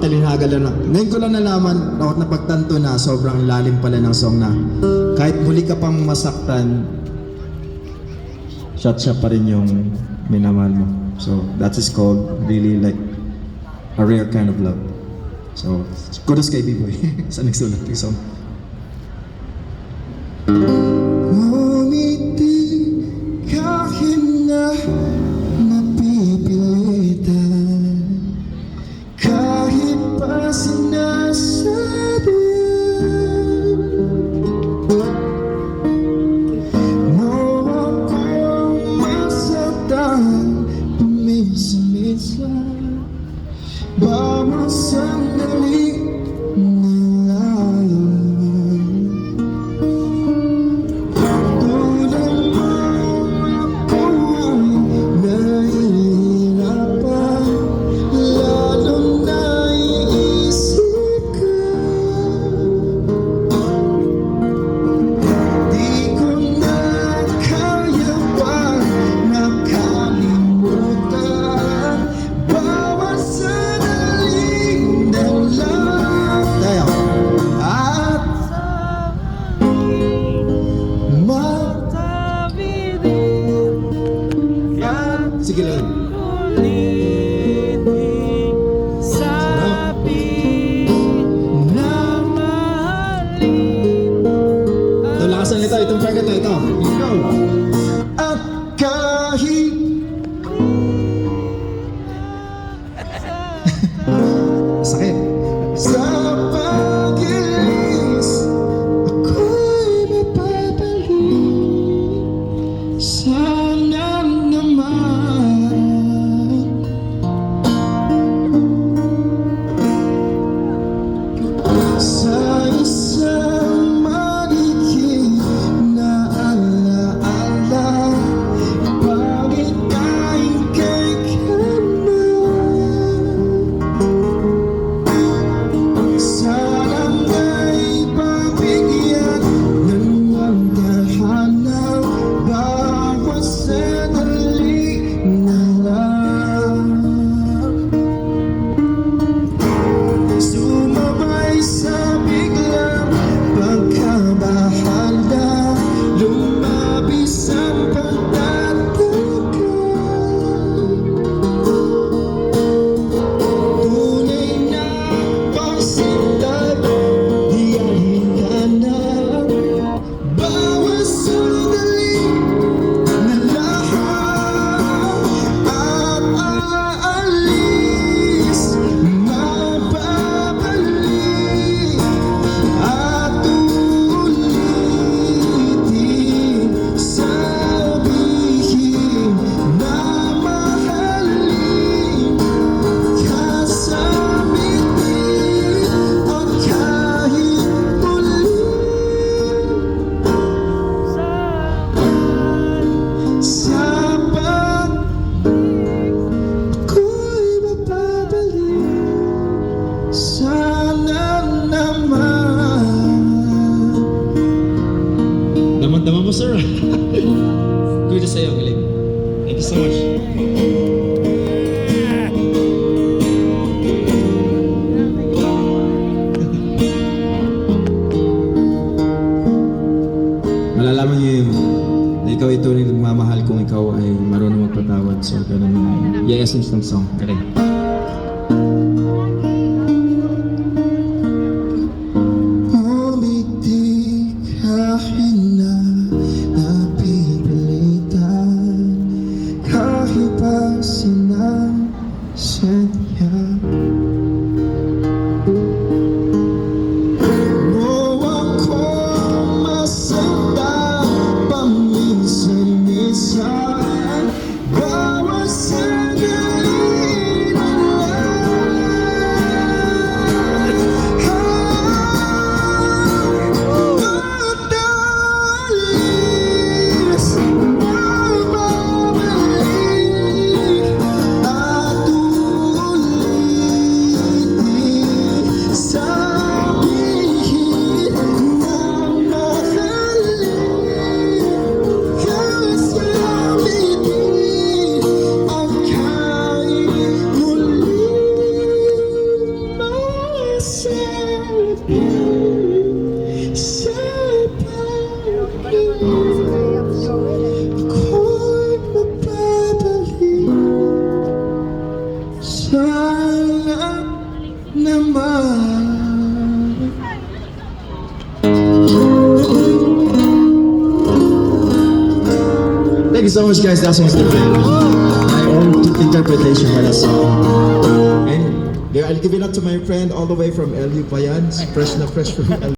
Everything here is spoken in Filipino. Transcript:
talinhaga lang. Ngayon ko lang nalaman, ako napagtanto na sobrang lalim pala ng song na kahit muli ka pang masaktan, shot siya pa rin yung minamahal mo. So that is called really like a rare kind of love. So kudos kay B-Boy sa nagsulat ng song. Ngumiti kahit na napipilitan, kahit pa sinasabi mo akong masaktan paminsan-minsan, bawat sandali sige lang. Ito, lakasan ito. Itong track ito. Ito. Go! At kahit sakit. Sa pag-ilis, ako'y mapapalik. Sana naman sa isang maligid na alaala, bakit tayong kay sana nga'y pabigyan ng magdahana bawat sandali na lang. Sumabay sa biglang pagkabahala, lumabis ang pagtataka. Tunay na pagsinta, di ay hinanap bawat sandali na lahat at aalis, mababalik at uulitin, sabihin na mahalin ka sa bitin at kahit muli sa ako'y mapabalik. Sana naman. Daman-daman mo, sir. Good sa'yo, galing. Thank you so much. Malalaman niyo yung na ikaw ito rin nagmamahal kung ikaw ay marunong magpatawad. So, ganun yung essence ng song. Galing. Umiti kahit na napipilitan, kahit pa sinasadya mo akong masaktan paminsan-minsan, bawat sandali na you so much, guys. That was my own interpretation for that song. And yeah, I'll give it up to my friend all the way from LU Payans. Fresh na fresh from LU.